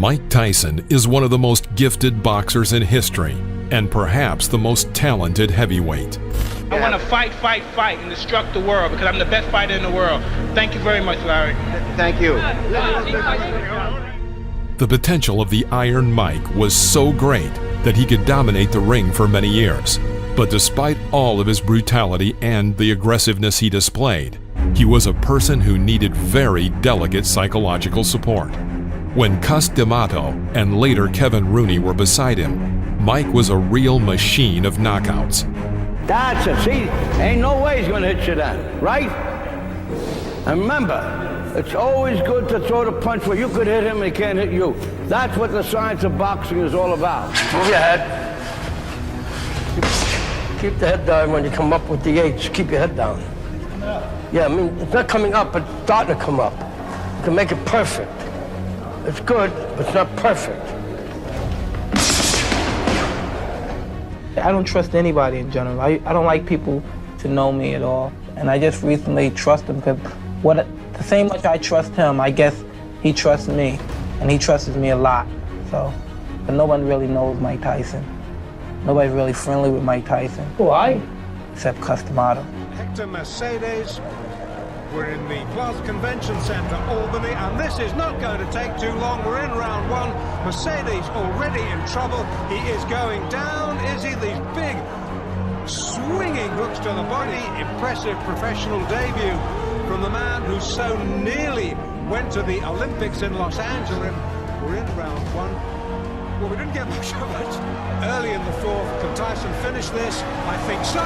Mike Tyson is one of the most gifted boxers in history and perhaps the most talented heavyweight. I want to fight, and destruct the world because I'm the best fighter in the world. Thank you very much, Larry. Thank you. The potential of the Iron Mike was so great that he could dominate the ring for many years. But despite all of his brutality and the aggressiveness he displayed, he was a person who needed very delicate psychological support. When Cus D'Amato and later Kevin Rooney were beside him, Mike was a real machine of knockouts. That's it. See, ain't no way he's going to hit you then, right? And remember, it's always good to throw the punch where you could hit him and he can't hit you. That's what the science of boxing is all about. Move your head. Keep the head down when you come up with the H. Keep your head down. Yeah, I mean, it's not coming up, but it's starting to come up. You can make it perfect. It's good, but it's not perfect. I don't trust anybody in general. I don't like people to know me at all. And I just recently trust him because the same much I trust him, I guess he trusts me. And he trusts me a lot. So, but no one really knows Mike Tyson. Nobody's really friendly with Mike Tyson. Why? Except Cus D'Amato. Hector Mercedes. We're in the Plaza Convention Center, Albany, and this is not going to take too long. We're in round one. Mercedes already in trouble. He is going down. Is he? These big swinging hooks to the body. Impressive professional debut from the man who so nearly went to the Olympics in Los Angeles. We're in round one. Well, we didn't get much of it early in the fourth. Can Tyson finish this? I think so.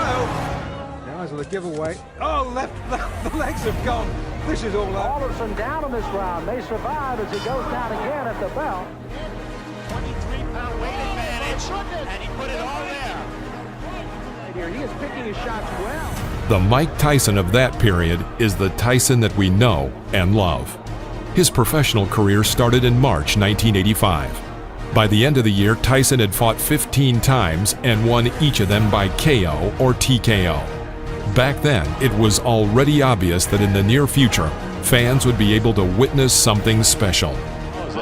Now is the giveaway. Oh, the legs have gone. This is all out. Alderson down in this round. They survive as he goes down again at the bell. 23-pound weight advantage, and he put it all there. Right here, he is picking his shots well. The Mike Tyson of that period is the Tyson that we know and love. His professional career started in March 1985. By the end of the year, Tyson had fought 15 times and won each of them by KO or TKO. Back then, it was already obvious that in the near future, fans would be able to witness something special. He's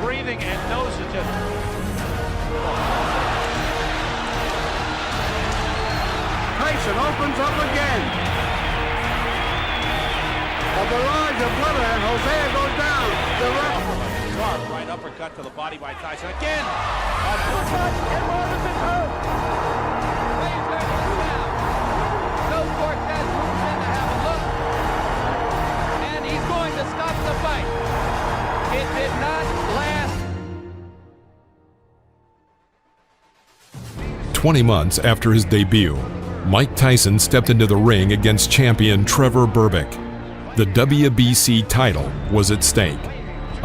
breathing and knows it just... Tyson opens up again. A barrage of blood and Hosea goes down. The ref. Sharp right uppercut to the body by Tyson. Again! Uppercut, and Robinson hurt. He's ready to go down. No Cortez moves in to have a look. And he's going to stop the fight. It did not last. 20 months after his debut, Mike Tyson stepped into the ring against champion Trevor Berbick. The WBC title was at stake.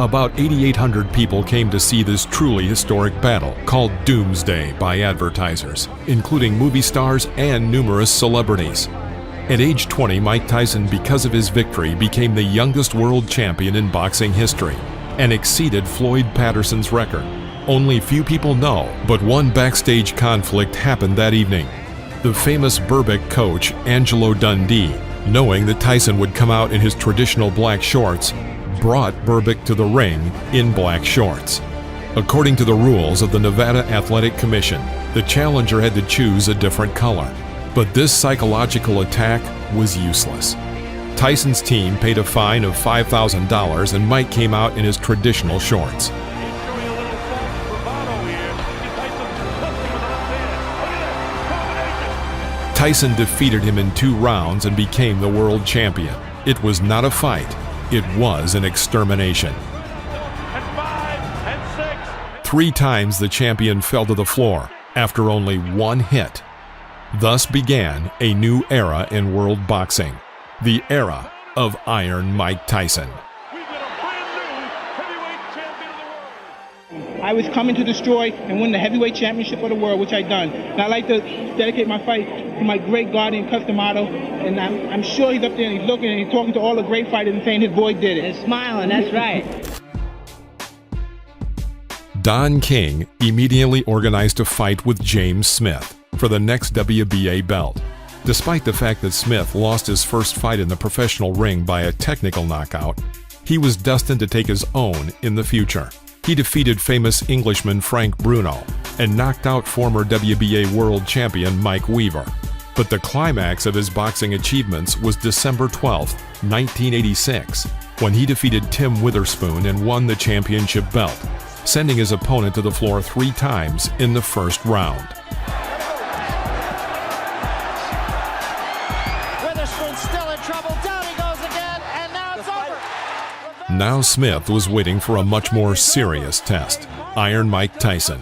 About 8,800 people came to see this truly historic battle, called Doomsday by advertisers, including movie stars and numerous celebrities. At age 20, Mike Tyson, because of his victory, became the youngest world champion in boxing history and exceeded Floyd Patterson's record. Only few people know, but one backstage conflict happened that evening. The famous Berbick coach, Angelo Dundee, knowing that Tyson would come out in his traditional black shorts, brought Berbick to the ring in black shorts. According to the rules of the Nevada Athletic Commission, the challenger had to choose a different color. But this psychological attack was useless. Tyson's team paid a fine of $5,000 and Mike came out in his traditional shorts. Tyson defeated him in 2 rounds and became the world champion. It was not a fight. It was an extermination. 3 times the champion fell to the floor after only 1 hit. Thus began a new era in world boxing, the era of Iron Mike Tyson. I was coming to destroy and win the heavyweight championship of the world, which I done. And I'd like to dedicate my fight to my great guardian, Cus D'Amato. And I'm sure he's up there and he's looking and he's talking to all the great fighters and saying his boy did it. He's smiling, that's right. Don King immediately organized a fight with James Smith for the next WBA belt. Despite the fact that Smith lost his first fight in the professional ring by a technical knockout, He was destined to take his own in the future. He defeated famous Englishman Frank Bruno and knocked out former WBA world champion Mike Weaver. But the climax of his boxing achievements was December 12, 1986, when he defeated Tim Witherspoon and won the championship belt, sending his opponent to the floor 3 times in the first round. Witherspoon's still in trouble. Down he goes again, and now it's over. Now Smith was waiting for a much more serious test. Iron Mike Tyson.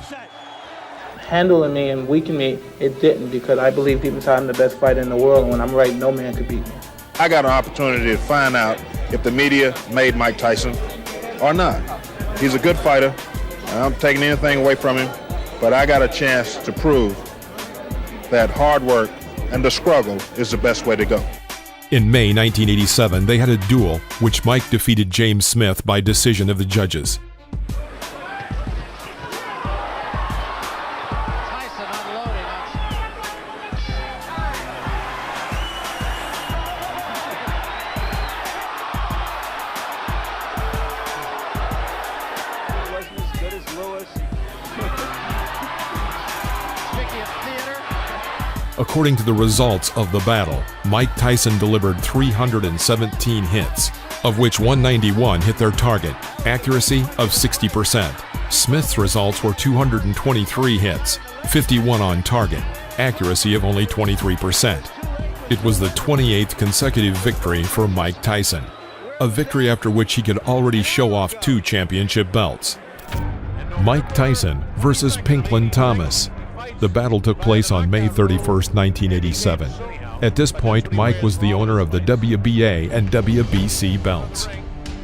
Handling me and weakening me, it didn't, because I believe deep inside I'm the best fighter in the world, and when I'm right, no man could beat me. I got an opportunity to find out if the media made Mike Tyson or not. He's a good fighter. I'm taking anything away from him, but I got a chance to prove that hard work and the struggle is the best way to go. In May 1987, they had a duel, which Mike defeated James Smith by decision of the judges. Tyson unloading on Wasn't as good as Lewis. Speaking of theater, According to the results of the battle, Mike Tyson delivered 317 hits, of which 191 hit their target, accuracy of 60%. Smith's results were 223 hits, 51 on target, accuracy of only 23%. It was the 28th consecutive victory for Mike Tyson, a victory after which he could already show off 2 championship belts. Mike Tyson versus Pinklon Thomas. The battle took place on May 31, 1987. At this point, Mike was the owner of the WBA and WBC belts.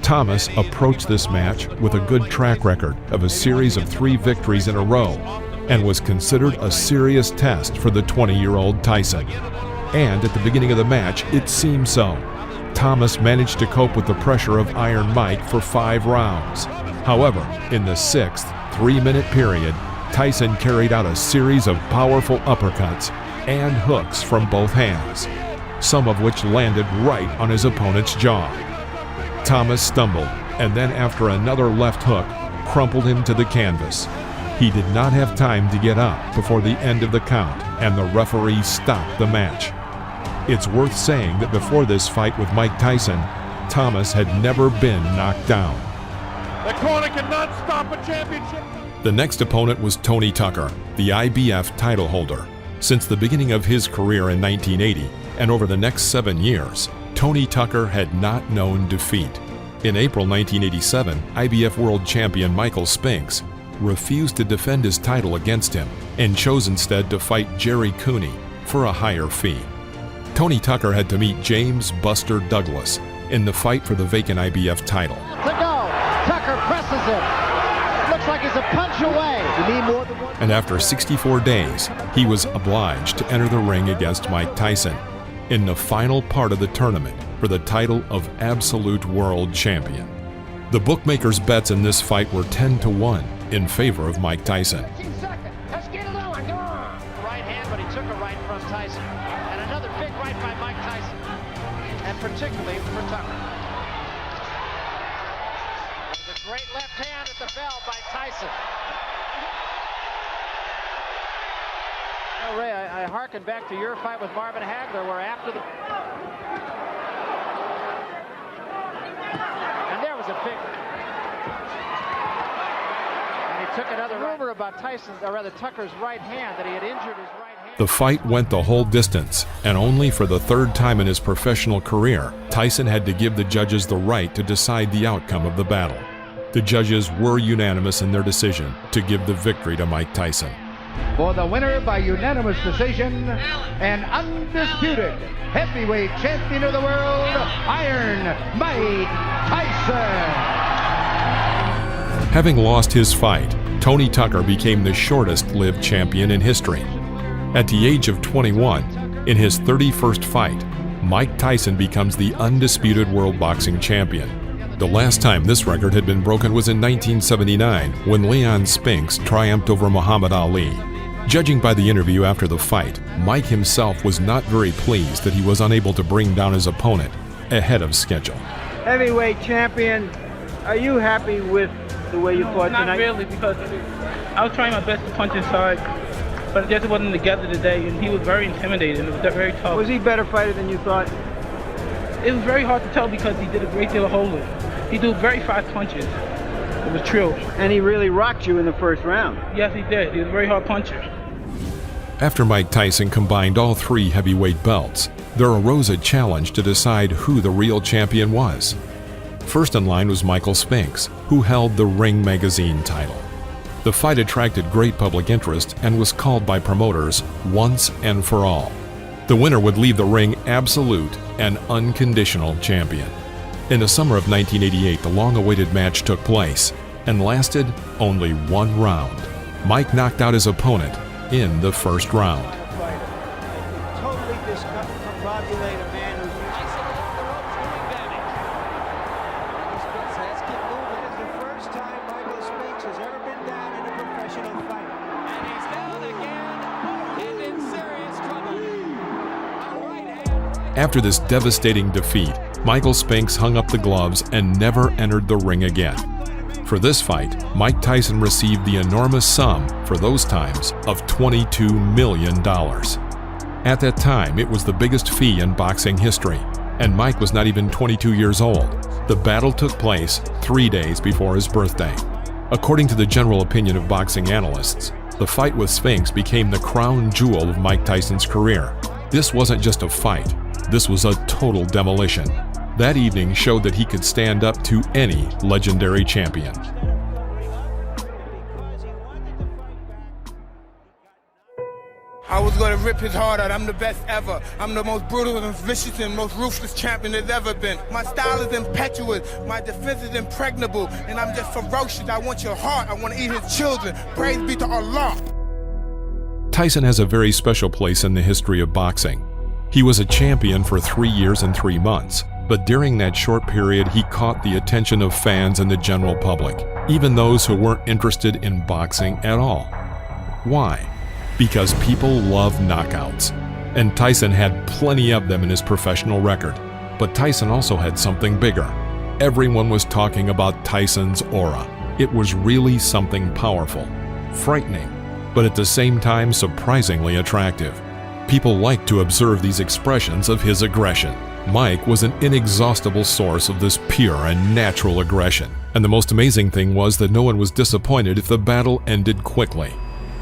Thomas approached this match with a good track record of a series of 3 victories in a row and was considered a serious test for the 20-year-old Tyson. And at the beginning of the match, it seemed so. Thomas managed to cope with the pressure of Iron Mike for 5 rounds. However, in the 6th 3-minute period, Tyson carried out a series of powerful uppercuts and hooks from both hands, some of which landed right on his opponent's jaw. Thomas stumbled, and then after another left hook, crumpled him to the canvas. He did not have time to get up before the end of the count, and the referee stopped the match. It's worth saying that before this fight with Mike Tyson, Thomas had never been knocked down. The corner cannot stop a championship. The next opponent was Tony Tucker, the IBF title holder. Since the beginning of his career in 1980 and over the next 7 years, Tony Tucker had not known defeat. In April 1987, IBF world champion Michael Spinks refused to defend his title against him and chose instead to fight Jerry Cooney for a higher fee. Tony Tucker had to meet James Buster Douglas in the fight for the vacant IBF title. to go. Tucker presses him. Looks like he's a punch away. You need more than one. And after 64 days, he was obliged to enter the ring against Mike Tyson in the final part of the tournament for the title of Absolute World Champion. The bookmakers' bets in this fight were 10-1 in favor of Mike Tyson. Right hand, but he took a right from Tyson. And another big right by Mike Tyson. And particularly for Tucker. There's a great left hand at the bell by Tyson. Ray, I hearken back to your fight with Marvin Hagler, where after the... And there was a big... And he took another rumor about Tyson's, or rather Tucker's right hand, that he had injured his right hand. The fight went the whole distance, and only for the 3rd time in his professional career, Tyson had to give the judges the right to decide the outcome of the battle. The judges were unanimous in their decision to give the victory to Mike Tyson. For the winner by unanimous decision, an undisputed heavyweight champion of the world, Iron Mike Tyson. Having lost his fight, Tony Tucker became the shortest-lived champion in history. At the age of 21, in his 31st fight, Mike Tyson becomes the undisputed world boxing champion. The last time this record had been broken was in 1979, when Leon Spinks triumphed over Muhammad Ali. Judging by the interview after the fight, Mike himself was not very pleased that he was unable to bring down his opponent ahead of schedule. heavyweight champion, are you happy with the way you fought not tonight? Not really, because I was trying my best to punch inside, but it just wasn't together today, and he was very intimidating. It was very tough. Was he a better fighter than you thought? It was very hard to tell because he did a great deal of holding. He threw very fast punches. It was true. And he really rocked you in the first round. Yes, he did. He was a very hard puncher. After Mike Tyson combined all 3 heavyweight belts, there arose a challenge to decide who the real champion was. First in line was Michael Spinks, who held the Ring Magazine title. The fight attracted great public interest and was called by promoters once and for all. The winner would leave the ring absolute and unconditional champion. In the summer of 1988, the long-awaited match took place and lasted only 1 round. Mike knocked out his opponent in the first round. Totally discombobulate a man who's Tyson along the ropes doing damage. Let's keep moving. It's the first time Michael Spinks has ever been down in a professional fight. And he's down again and in serious trouble. A right hand. After this devastating defeat, Michael Spinks hung up the gloves and never entered the ring again. For this fight, Mike Tyson received the enormous sum, for those times, of $22 million. At that time, it was the biggest fee in boxing history, and Mike was not even 22 years old. The battle took place 3 days before his birthday. According to the general opinion of boxing analysts, the fight with Spinks became the crown jewel of Mike Tyson's career. This wasn't just a fight, this was a total demolition. That evening showed that he could stand up to any legendary champion. I was going to rip his heart out. I'm the best ever. I'm the most brutal and vicious and most ruthless champion there's ever been. My style is impetuous. My defense is impregnable. And I'm just ferocious. I want your heart. I want to eat his children. Praise be to Allah. Tyson has a very special place in the history of boxing. He was a champion for 3 years and 3 months. But during that short period, he caught the attention of fans and the general public, even those who weren't interested in boxing at all. Why? Because people love knockouts, and Tyson had plenty of them in his professional record. But Tyson also had something bigger. Everyone was talking about Tyson's aura. It was really something powerful, frightening, but at the same time surprisingly attractive. People liked to observe these expressions of his aggression. Mike was an inexhaustible source of this pure and natural aggression, and the most amazing thing was that no one was disappointed if the battle ended quickly.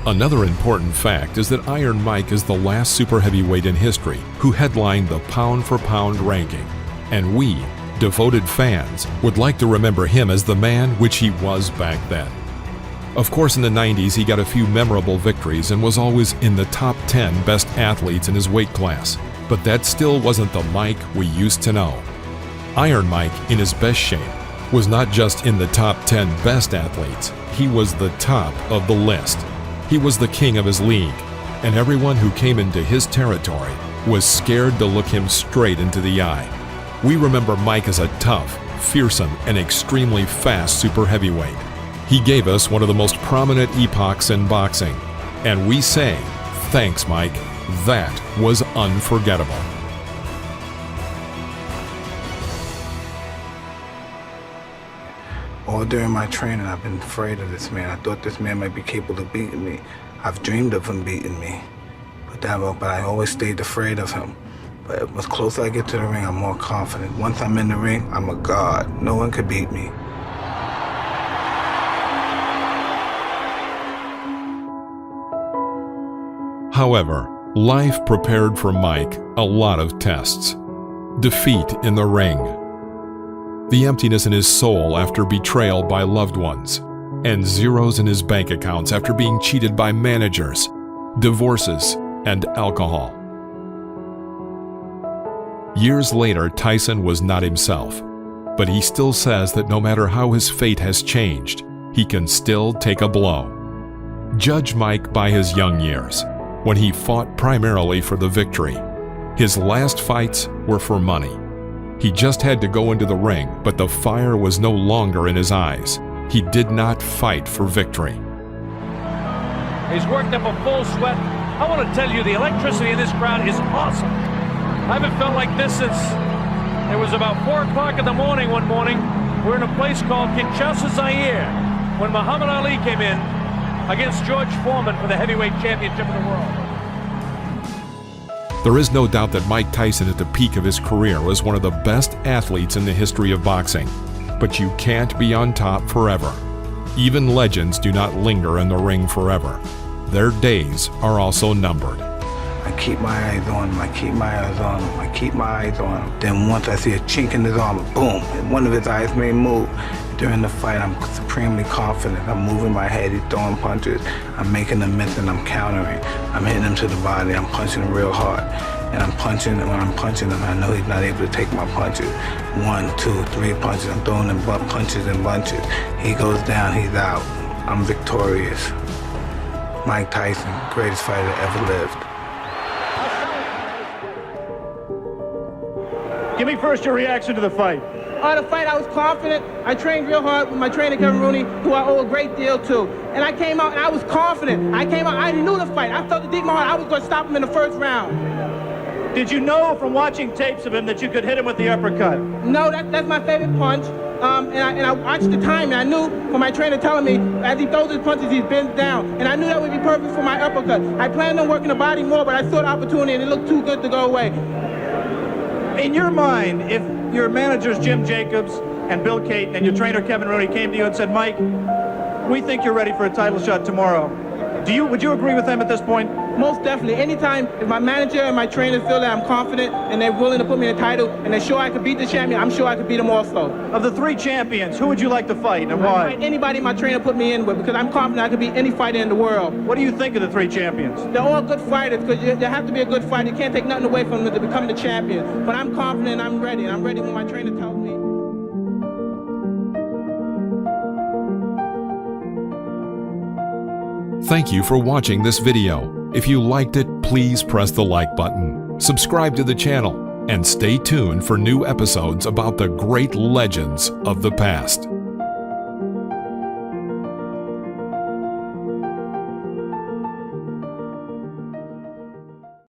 Another important fact is that Iron Mike is the last super heavyweight in history who headlined the pound-for-pound ranking, and we, devoted fans, would like to remember him as the man which he was back then. Of course, in the 90s, he got a few memorable victories and was always in the top 10 best athletes in his weight class. But that still wasn't the Mike we used to know. Iron Mike, in his best shape, was not just in the top 10 best athletes, he was the top of the list. He was the king of his league, and everyone who came into his territory was scared to look him straight into the eye. We remember Mike as a tough, fearsome, and extremely fast super heavyweight. He gave us one of the most prominent epochs in boxing, and we say, thanks, Mike. That was unforgettable. All during my training, I've been afraid of this man. I thought this man might be capable of beating me. I've dreamed of him beating me. But I always stayed afraid of him. But as closer I get to the ring, I'm more confident. Once I'm in the ring, I'm a god. No one could beat me. However, life prepared for Mike a lot of tests. Defeat in the ring, the emptiness in his soul after betrayal by loved ones, and zeros in his bank accounts after being cheated by managers, divorces, and alcohol. Years later, Tyson was not himself, but he still says that no matter how his fate has changed, he can still take a blow. Judge Mike by his young years, when he fought primarily for the victory. His last fights were for money. He just had to go into the ring, but the fire was no longer in his eyes. He did not fight for victory. He's worked up a full sweat. I want to tell you, the electricity in this crowd is awesome. I haven't felt like this since It was about 4 o'clock in the morning one morning. We're in a place called Kinshasa, Zaire, when Muhammad Ali came in against George Foreman for the heavyweight championship of the world. There is no doubt that Mike Tyson at the peak of his career was one of the best athletes in the history of boxing. But you can't be on top forever. Even legends do not linger in the ring forever. Their days are also numbered. I keep my eyes on him, I keep my eyes on him, I keep my eyes on him. Then once I see a chink in his armor, boom, and one of his eyes may move. During the fight, I'm supremely confident. I'm moving my head, he's throwing punches. I'm making a miss and I'm countering. I'm hitting him to the body, I'm punching him real hard. And I'm punching, and when I'm punching him, I know he's not able to take my punches. 1, 2, 3 punches, I'm throwing him punches and bunches. He goes down, he's out. I'm victorious. Mike Tyson, greatest fighter that ever lived. Give me first your reaction to the fight. The fight, I was confident. I trained real hard with my trainer, Kevin Rooney, who I owe a great deal to. And I came out and I was confident. I knew the fight. I felt it deep in my heart I was going to stop him in the first round. Did you know from watching tapes of him that you could hit him with the uppercut? No, that's my favorite punch. And I watched the time, and I knew from my trainer telling me, as he throws his punches, he bends down. And I knew that would be perfect for my uppercut. I planned on working the body more, but I saw the opportunity, and it looked too good to go away. In your mind, if your managers Jim Jacobs and Bill Caton and your trainer Kevin Rooney came to you and said, Mike, we think you're ready for a title shot tomorrow, would you agree with them at this point? Most definitely. Anytime if my manager and my trainers feel that I'm confident and they're willing to put me in a title and they're sure I could beat the champion, I'm sure I could beat them also. Of the 3 champions, who would you like to fight and why? Anybody my trainer put me in with, because I'm confident I could beat any fighter in the world. What do you think of the 3 champions? They're all good fighters, because you have to be a good fighter. You can't take nothing away from them to become the champion. But I'm confident, I'm ready, and I'm ready when my trainer tells me. Thank you for watching this video. If you liked it, please press the like button, subscribe to the channel, and stay tuned for new episodes about the great legends of the past.